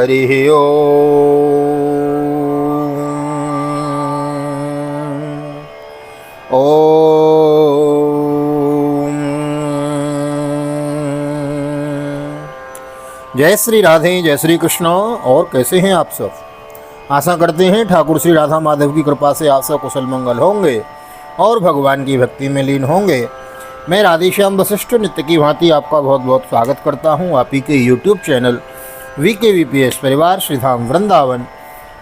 हरि ओम। जय श्री राधे, जय श्री कृष्ण। और कैसे हैं आप सब? आशा करते हैं ठाकुर श्री राधा माधव की कृपा से आप सब कुशल मंगल होंगे और भगवान की भक्ति में लीन होंगे। मैं राधेश्याम वशिष्ठ नित्य की भांति आपका बहुत बहुत स्वागत करता हूं आप ही के यूट्यूब चैनल VKVPS परिवार श्रीधाम वृंदावन,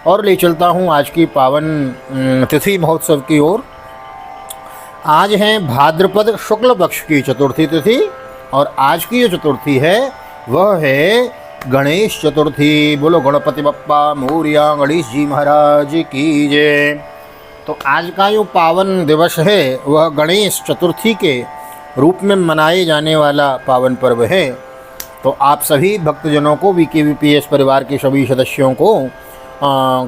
और ले चलता हूं आज की पावन तिथि महोत्सव की ओर। आज है भाद्रपद शुक्ल पक्ष की चतुर्थी तिथि, और आज की जो चतुर्थी है वह है गणेश चतुर्थी। बोलो गणपति बप्पा मोरिया, गणेश जी महाराज की जय। तो आज का जो पावन दिवस है वह गणेश चतुर्थी के रूप में मनाए जाने वाला पावन पर्व है। तो आप सभी भक्तजनों को, VKVPS परिवार के सभी सदस्यों को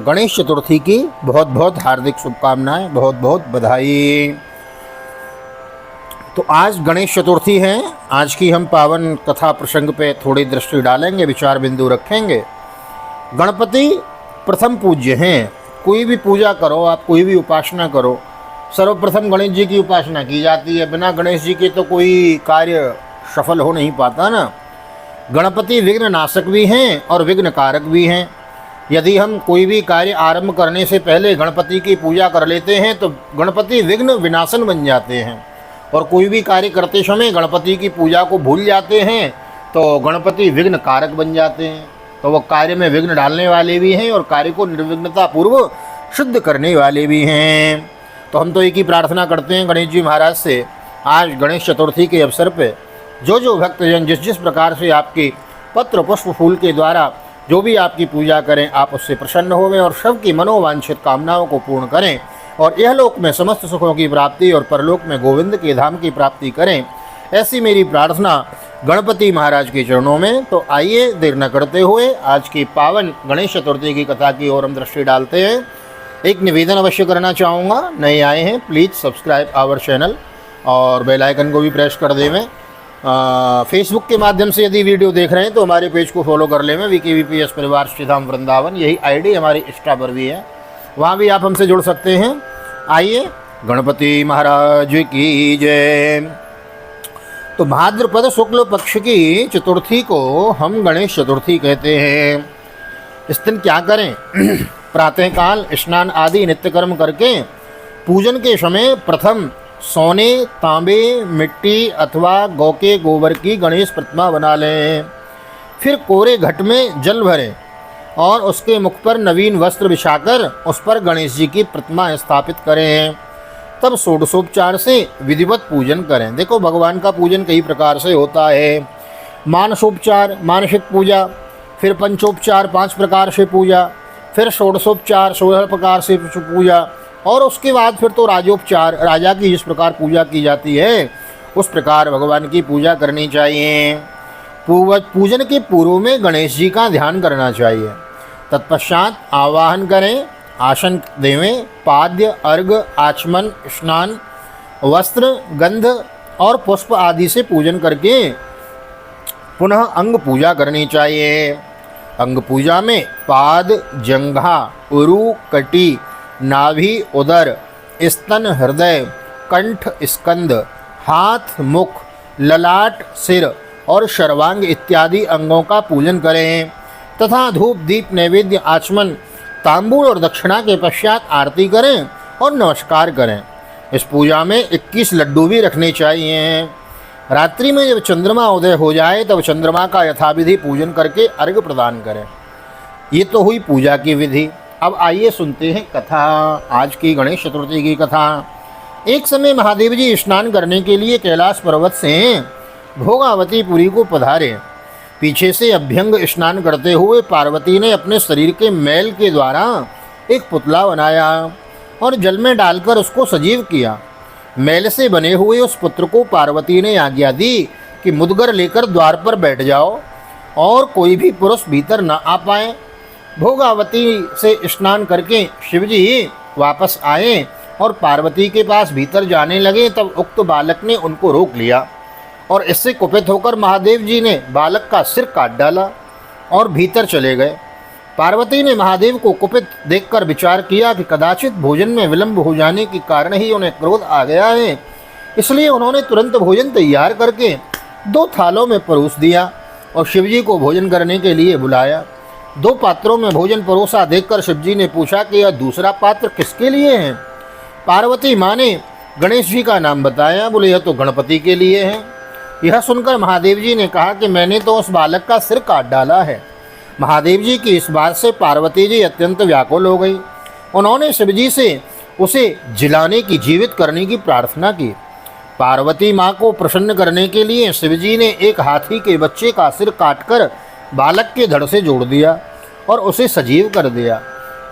गणेश चतुर्थी की बहुत बहुत हार्दिक शुभकामनाएं, बहुत बहुत बधाई। तो आज गणेश चतुर्थी है। आज की हम पावन कथा प्रसंग पे थोड़ी दृष्टि डालेंगे, विचार बिंदु रखेंगे। गणपति प्रथम पूज्य हैं। कोई भी पूजा करो, आप कोई भी उपासना करो, सर्वप्रथम गणेश जी की उपासना की जाती है। बिना गणेश जी के तो कोई कार्य सफल हो नहीं पाता ना। गणपति विघ्न नाशक भी हैं और विघ्न कारक भी हैं। यदि हम कोई भी कार्य आरंभ करने से पहले गणपति की पूजा कर लेते हैं तो गणपति विघ्न विनाशन बन जाते हैं, और कोई भी कार्य करते समय गणपति की पूजा को भूल जाते हैं तो गणपति विघ्न कारक बन जाते हैं। तो वो कार्य में विघ्न डालने वाले भी हैं और कार्य को निर्विघ्नता पूर्व शुद्ध करने वाले भी हैं। तो हम तो एक ही प्रार्थना करते हैं गणेश जी महाराज से, आज गणेश चतुर्थी के अवसर पे जो भक्तजन जिस प्रकार से आपकी पत्र पुष्प फूल के द्वारा जो भी आपकी पूजा करें, आप उससे प्रसन्न होवें और सबकी मनोवांछित कामनाओं को पूर्ण करें, और यह लोक में समस्त सुखों की प्राप्ति और परलोक में गोविंद के धाम की प्राप्ति करें। ऐसी मेरी प्रार्थना गणपति महाराज के चरणों में। तो आइए देर न करते हुए आज की पावन गणेश चतुर्थी की कथा की ओर हम दृष्टि डालते हैं। एक निवेदन अवश्य करना चाहूँगा, नए आए हैं प्लीज़ सब्सक्राइब आवर चैनल और बेल आइकन को भी प्रेस कर देवें। फेसबुक के माध्यम से यदि वीडियो देख रहे हैं तो हमारे पेज को फॉलो कर लेवें, VKVPS परिवार श्रीधाम वृंदावन, यही ID हमारी इंस्टा पर भी है, वहाँ भी आप हमसे जुड़ सकते हैं। आइए, गणपति महाराज की जय। तो भाद्रपद शुक्ल पक्ष की चतुर्थी को हम गणेश चतुर्थी कहते हैं। इस दिन क्या करें? प्रातःकाल स्नान आदि नित्य कर्म करके पूजन के समय प्रथम सोने, तांबे, मिट्टी अथवा गौ के गोबर की गणेश प्रतिमा बना लें। फिर कोरे घट में जल भरें और उसके मुख पर नवीन वस्त्र बिछाकर उस पर गणेश जी की प्रतिमा स्थापित करें। तब षोडशोपचार से विधिवत पूजन करें। देखो, भगवान का पूजन कई प्रकार से होता है। मानसोपचार मानसिक पूजा, फिर पंचोपचार 5 प्रकार से पूजा, फिर षोडशोपचार 16 प्रकार से पूजा, और उसके बाद फिर तो राजोपचार, राजा की जिस प्रकार पूजा की जाती है उस प्रकार भगवान की पूजा करनी चाहिए। पूजन के पूर्व में गणेश जी का ध्यान करना चाहिए। तत्पश्चात आवाहन करें, आसन देवें, पाद्य, अर्घ, आचमन, स्नान, वस्त्र, गंध और पुष्प आदि से पूजन करके पुनः अंग पूजा करनी चाहिए। अंग पूजा में पाद, जंघा, उरु, कटी, नाभि, उदर, स्तन, हृदय, कंठ, स्कंद, हाथ, मुख, ललाट, सिर और सर्वांग इत्यादि अंगों का पूजन करें तथा धूप, दीप, नैवेद्य, आचमन, तांबूल और दक्षिणा के पश्चात आरती करें और नमस्कार करें। इस पूजा में 21 लड्डू भी रखने चाहिए। रात्रि में जब चंद्रमा उदय हो जाए तब चंद्रमा का यथाविधि पूजन करके अर्घ्य प्रदान करें। ये तो हुई पूजा की विधि। अब आइए सुनते हैं कथा, आज की गणेश चतुर्थी की कथा। एक समय महादेव जी स्नान करने के लिए कैलाश पर्वत से भोगावतीपुरी को पधारे। पीछे से अभ्यंग स्नान करते हुए पार्वती ने अपने शरीर के मैल के द्वारा एक पुतला बनाया और जल में डालकर उसको सजीव किया। मैल से बने हुए उस पुत्र को पार्वती ने आज्ञा दी कि मुदगर लेकर द्वार पर बैठ जाओ और कोई भी पुरुष भीतर न आ पाए। भोगावती से स्नान करके शिवजी वापस आए और पार्वती के पास भीतर जाने लगे। तब उक्त बालक ने उनको रोक लिया और इससे कुपित होकर महादेव जी ने बालक का सिर काट डाला और भीतर चले गए। पार्वती ने महादेव को कुपित देखकर विचार किया कि कदाचित भोजन में विलंब हो जाने के कारण ही उन्हें क्रोध आ गया है, इसलिए उन्होंने तुरंत भोजन तैयार करके 2 थालों में परोस दिया और शिवजी को भोजन करने के लिए बुलाया। 2 पात्रों में भोजन परोसा देखकर शिवजी ने पूछा कि यह दूसरा पात्र किसके लिए है। पार्वती माँ ने गणेश जी का नाम बताया। बोले यह तो गणपति के लिए है। यह सुनकर महादेव जी ने कहा कि मैंने तो उस बालक का सिर काट डाला है। महादेव जी की इस बात से पार्वती जी अत्यंत व्याकुल हो गई। उन्होंने शिवजी से उसे जिलाने की, जीवित करने की प्रार्थना की। पार्वती माँ को प्रसन्न करने के लिए शिवजी ने एक हाथी के बच्चे का सिर काटकर बालक के धड़ से जोड़ दिया और उसे सजीव कर दिया।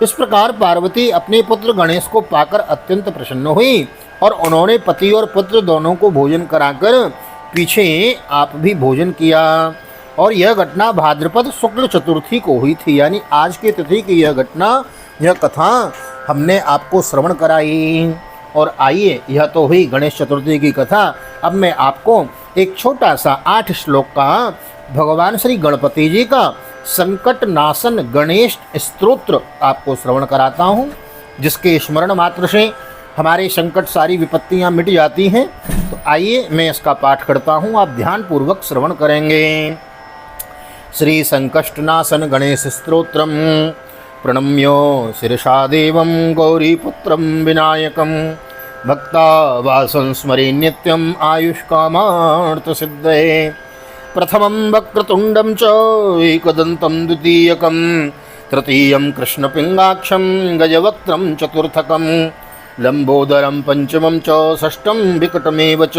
इस प्रकार पार्वती अपने पुत्र गणेश को पाकर अत्यंत प्रसन्न हुई और उन्होंने पति और पुत्र दोनों को भोजन कराकर पीछे आप भी भोजन किया। और यह घटना भाद्रपद शुक्ल चतुर्थी को हुई थी, यानी आज की तिथि की यह घटना, यह कथा हमने आपको श्रवण कराई। और आइए, यह तो हुई गणेश चतुर्थी की कथा। अब मैं आपको एक छोटा सा 8 श्लोक का भगवान श्री गणपति जी का संकट नाशन गणेश स्तोत्र आपको श्रवण कराता हूँ, जिसके स्मरण मात्र से हमारे संकट, सारी विपत्तियाँ मिट जाती हैं। तो आइए मैं इसका पाठ करता हूँ, आप ध्यानपूर्वक श्रवण करेंगे। श्री संकष्टनाशन गणेश स्तोत्रम प्रणम्यो शिरसा देवं गौरीपुत्रं विनायकं भक्तावासं स्मरे नित्यं आयुष्कामार्थसिद्धये। प्रथमं वक्रतुण्डं च एकदन्तं द्वितीयकं तृतीयं कृष्णपिङ्गाक्षं गजवक्त्रं चतुर्थकं लम्बोदरं पंचमं च षष्ठं विकटमेव च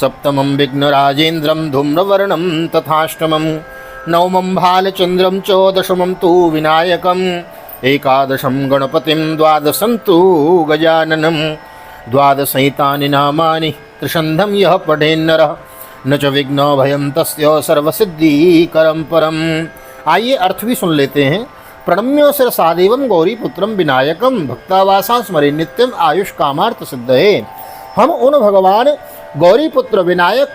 सप्तमं विघ्नराजेन्द्रं धूम्रवर्णं तथाष्टमं नवमं भालचन्द्रं च दशमं तु विनायकम् एकादशं गणपतिं द्वादशं तु गजाननं द्वादशैतानि नामानि त्रिशन्धं यः पठेन्नरः न च विघ्नो भयं तस्य सर्वसिद्धिकरं परम्। आइए अर्थ भी सुन लेते हैं। प्रणम्यो शिरसा देवं गौरीपुत्रं विनायकं भक्तावासा स्मरे नित्यं आयुष कामार्थ सिद्धये। हम उन भगवान गौरीपुत्र विनायक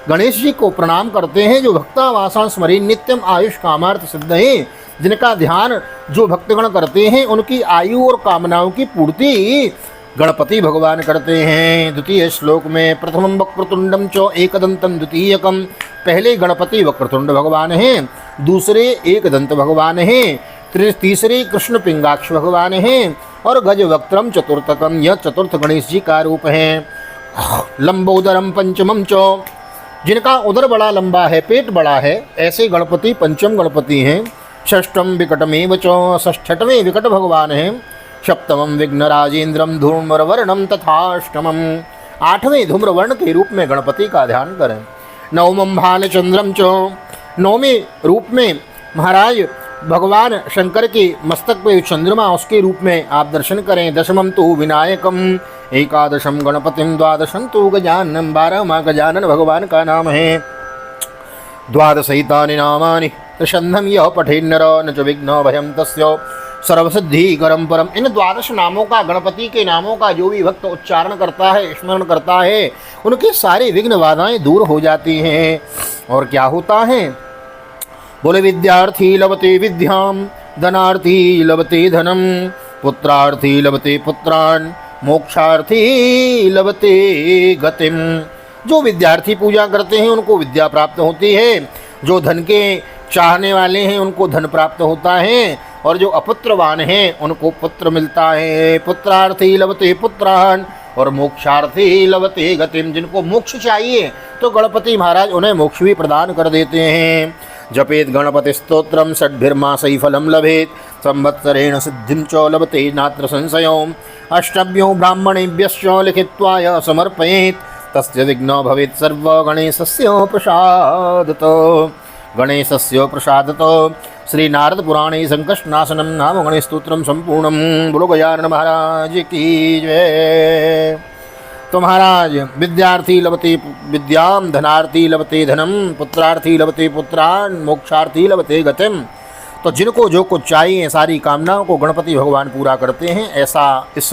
गणेश जी को प्रणाम करते हैं जो भक्तावासा स्मरे नित्यम आयुष कामार्थ सिद्धये, जिनका ध्यान जो भक्तगण करते हैं उनकी आयु और कामनाओं की पूर्ति गणपति भगवान करते हैं। द्वितीय श्लोक में प्रथमं वक्रतुंडम च एकदंतम द्वितीयकम, पहले गणपति वक्रतुंड भगवान हैं, दूसरे एकदंत भगवान हैं, तीसरे कृष्ण पिंगाक्ष भगवान हैं और गजवक्त्रम चतुर्थकम, यह चतुर्थ गणेश जी का रूप है। लंबोदरम पंचमम च, जिनका उदर बड़ा लंबा है, पेट बड़ा है, ऐसे गणपति पंचम गणपति हैं। षष्ठम विकटमेव च, षष्ठवें विकट भगवान हैं। सप्तमं विघ्नराजेन्द्रम धूम्रवर्णम तथाष्टमम, 8वें धूम्रवर्ण के रूप में गणपति का ध्यान करें। नवमं भालचंद्रम च, 9वें रूप में महाराज भगवान शंकर के मस्तक पे चंद्रमा, उसके रूप में आप दर्शन करें। दशमं तु विनायकम, एकादशम गणपतिम द्वादशं तु गजाननम, 12वां गजानन भगवान का नाम है। द्वादशैतानि नामानि त्रिशन्धं यः पठेन्नर न च विघ्नो भयं तस्य सर्वसिद्धिकरं परम। इन 12 नामों का, गणपति के नामों का जो भी भक्त उच्चारण करता है, स्मरण करता है, उनके सारे विघ्न बाधाएं दूर हो जाती हैं। और क्या होता है? बोले विद्यार्थी लभते विद्याम, धनार्थी लभते धनम, पुत्रार्थी लभते पुत्रान, मोक्षार्थी लभते गतिम। जो विद्यार्थी पूजा करते हैं उनको विद्या प्राप्त होती है, जो धन के चाहने वाले हैं उनको धन प्राप्त होता है, और जो अपुत्रवान हैं उनको पुत्र मिलता है। पुत्रार्थी लभते पुत्रान और मोक्षार्थी लभते गतिम। जिनको मोक्ष चाहिए तो गणपति महाराज उन्हें मोक्ष भी प्रदान कर देते हैं। जपेत गणपति स्तोत्रम षड्भिर्मासै फलं लभेत, संवत्सरेण सिद्धिं च लभते नात्र संशयो, अष्टभ्यो ब्राह्मणेभ्यश्च लिखित्वा समर्पयेत्, तस्य विघ्नो भवेत् सर्व गणेशस्य प्रसादतो। गणेशस्य प्रसादतो। श्री नारद पुराणे संकष्टनाशनम नाम गणेश स्तोत्रम संपूर्णम। बोलो गजानन महाराज की जय। तो महाराज, विद्यार्थी लभते विद्याम, धनार्थी लभते धनम, पुत्रार्थी लभते पुत्रान, मोक्षार्थी लभते गतिम। तो जिनको जो कुछ चाहिए, सारी कामनाओं को गणपति भगवान पूरा करते हैं, ऐसा इस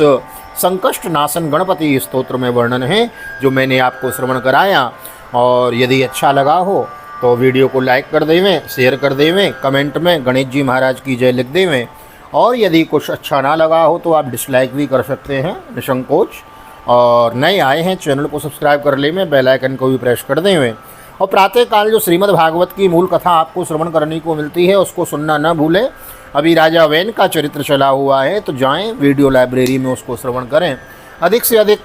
संकष्ट नाशन गणपति स्तोत्र में वर्णन है जो मैंने आपको श्रवण कराया। और यदि अच्छा लगा हो तो वीडियो को लाइक कर देवें, शेयर कर देवें, कमेंट में गणेश जी महाराज की जय लिख देवें। और यदि कुछ अच्छा ना लगा हो तो आप डिसलाइक भी कर सकते हैं निसंकोच। और नए आए हैं चैनल को सब्सक्राइब कर लेवें, बेल आइकन को भी प्रेस कर देवें। और प्रातःकाल जो श्रीमद् भागवत की मूल कथा आपको श्रवण करने को मिलती है उसको सुनना न भूलें। अभी राजा वैन का चरित्र चला हुआ है, तो जाएं वीडियो लाइब्रेरी में उसको श्रवण करें। अधिक से अधिक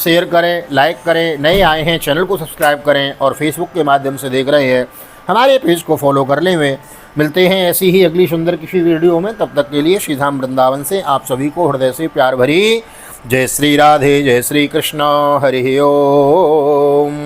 शेयर करें, लाइक करें। नए आए हैं चैनल को सब्सक्राइब करें, और फेसबुक के माध्यम से देख रहे हैं हमारे पेज को फॉलो कर लें। मिलते हैं ऐसी ही अगली सुंदर किसी वीडियो में। तब तक के लिए श्री धाम वृंदावन से आप सभी को हृदय से प्यार भरी जय श्री राधे, जय श्री कृष्ण, हरि ओम।